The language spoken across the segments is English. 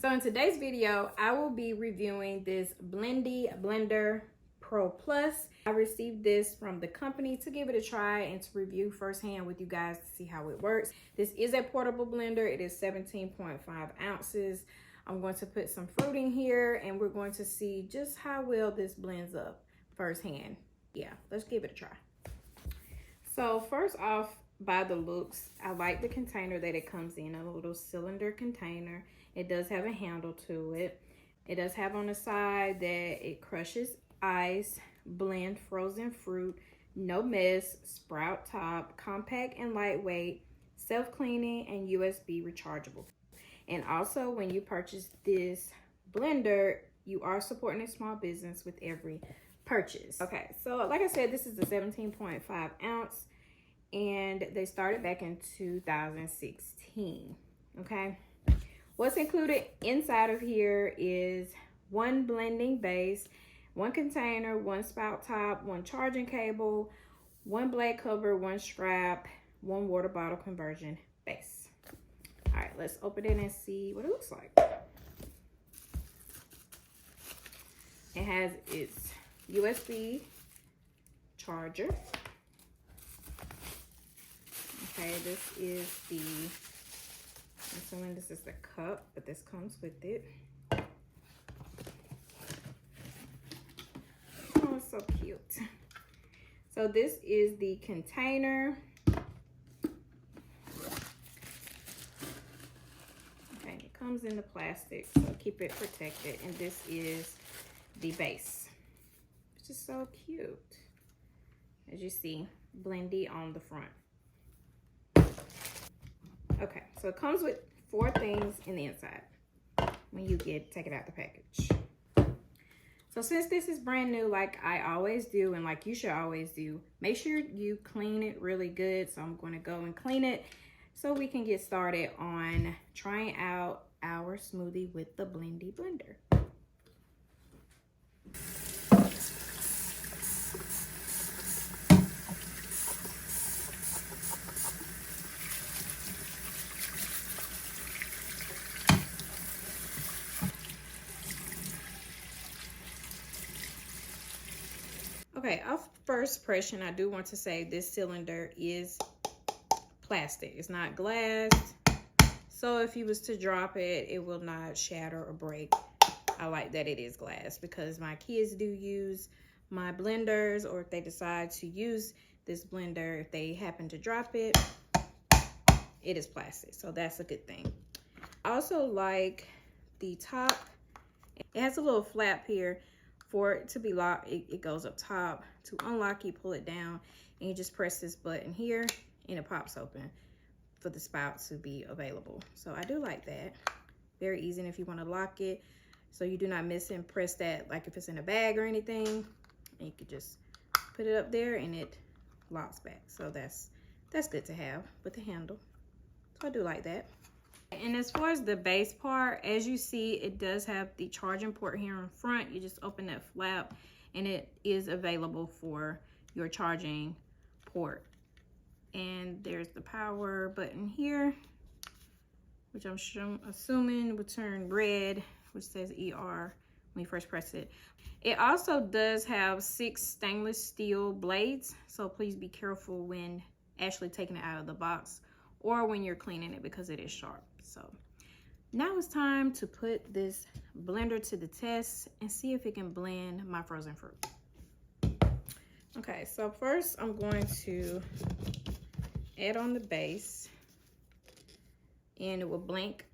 So in today's video, I will be reviewing this Blendy Blender Pro Plus. I received this from the company to give it a try and to review firsthand with you guys to see how it works. This is a portable blender. It is 17.5 ounces. I'm going to put some fruit in here and we're going to see just how well this blends up firsthand. Yeah, let's give it a try. So first off, by the looks, I like the container that it comes in, a little cylinder container. It does have a handle to it. It does have on the side that it crushes ice, blend frozen fruit, no mess, sprout top, compact and lightweight, self-cleaning, and USB rechargeable. And also when you purchase this blender, you are supporting a small business with every purchase. Okay, so like I said, this is a 17.5 ounce. And they started back in 2016. Okay, what's included inside of here is one blending base, one container, one spout top, one charging cable, one blade cover, one strap, one water bottle conversion base. All right, let's open it and see what it looks like. It has its USB charger. Okay, this is the, I'm assuming this is the cup, but this comes with it. Oh, it's so cute. So this is the container. Okay, it comes in the plastic, so keep it protected. And this is the base, which is so cute. As you see, Blendy on the front. Okay, so it comes with 4 things in the inside when you take it out the package. So since this is brand new, like I always do, and like you should always do, make sure you clean it really good. So I'm going to go and clean it so we can get started on trying out our smoothie with the Blendy blender. Okay, off first impression, I do want to say this cylinder is plastic. It's not glass. So if you was to drop it, it will not shatter or break. I like that it is glass because my kids do use my blenders, or if they decide to use this blender, if they happen to drop it, it is plastic. So that's a good thing. I also like the top. It has a little flap here. For it to be locked, it goes up top. To unlock, you pull it down and you just press this button here and it pops open for the spout to be available. So I do like that. Very easy. And if you want to lock it so you do not miss it, and press that like if it's in a bag or anything, and you could just put it up there and it locks back. So that's good to have with the handle. So I do like that. And as far as the base part, as you see, it does have the charging port here in front. You just open that flap and it is available for your charging port. And there's the power button here, which I'm assuming will turn red, which says ER when you first press it. It also does have 6 stainless steel blades, so please be careful when actually taking it out of the box or when you're cleaning it because it is sharp. So now it's time to put this blender to the test and see if it can blend my frozen fruit. Okay, so first I'm going to add on the base, and it will blink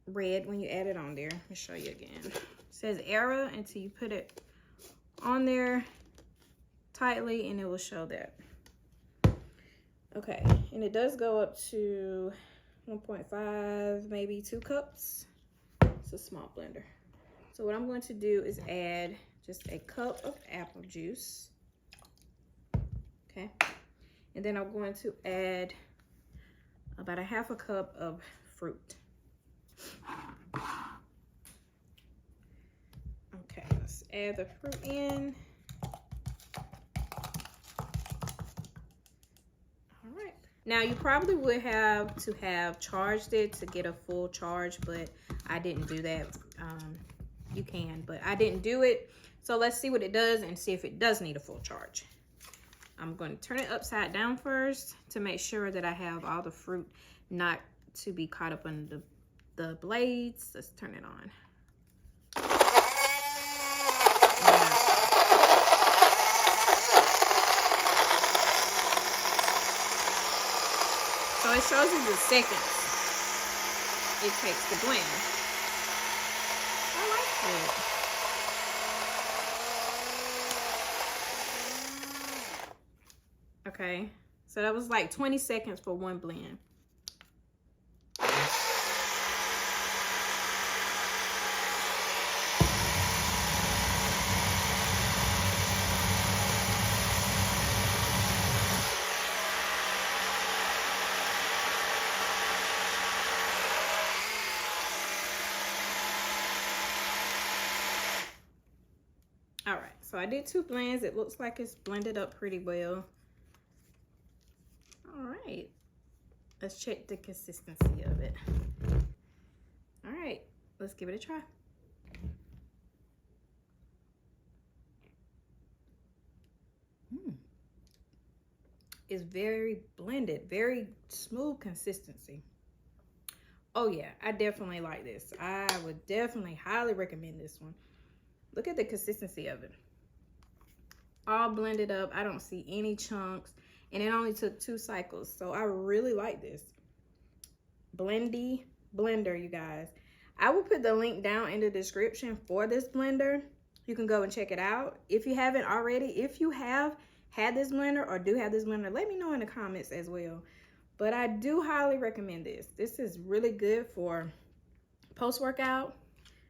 red when you add it on there. Let me show you again. It says error until you put it on there tightly and it will show that. Okay, and it does go up to 1.5, maybe 2 cups. It's a small blender. So what I'm going to do is add just a cup of apple juice. Okay, and then I'm going to add about 1/2 cup of fruit. Okay, let's add the fruit in. All right, Now, you probably would have to have charged it to get a full charge, but I didn't do that. You can, but I didn't do it. So let's see what it does and see if it does need a full charge. I'm going to turn it upside down first to make sure that I have all the fruit not to be caught up in the blades. Let's turn it on. So it shows you the seconds it takes to blend. I like it. Okay, so that was like 20 seconds for one blend. All right, so I did 2 blends. It looks like it's blended up pretty well. All right, let's check the consistency of it. All right, let's give it a try. It's very blended, very smooth consistency. Oh yeah, I definitely like this. I would definitely highly recommend this one. Look at the consistency of it. All blended up. I don't see any chunks. And it only took 2 cycles. So I really like this. Blendy blender, you guys. I will put the link down in the description for this blender. You can go and check it out. If you haven't already, if you have had this blender or do have this blender, let me know in the comments as well. But I do highly recommend this. This is really good for post-workout,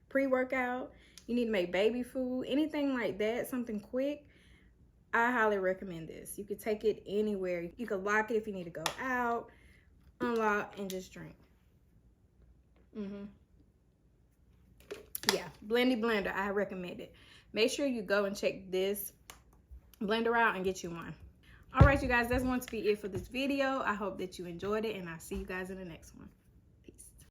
pre-workout. You need to make baby food, anything like that, something quick. I highly recommend this. You could take it anywhere. You could lock it if you need to go out, unlock, and just drink. Yeah, Blendy blender, I recommend it. Make sure you go and check this blender out and get you one. All right, you guys, that's going to be it for this video. I hope that you enjoyed it, and I'll see you guys in the next one.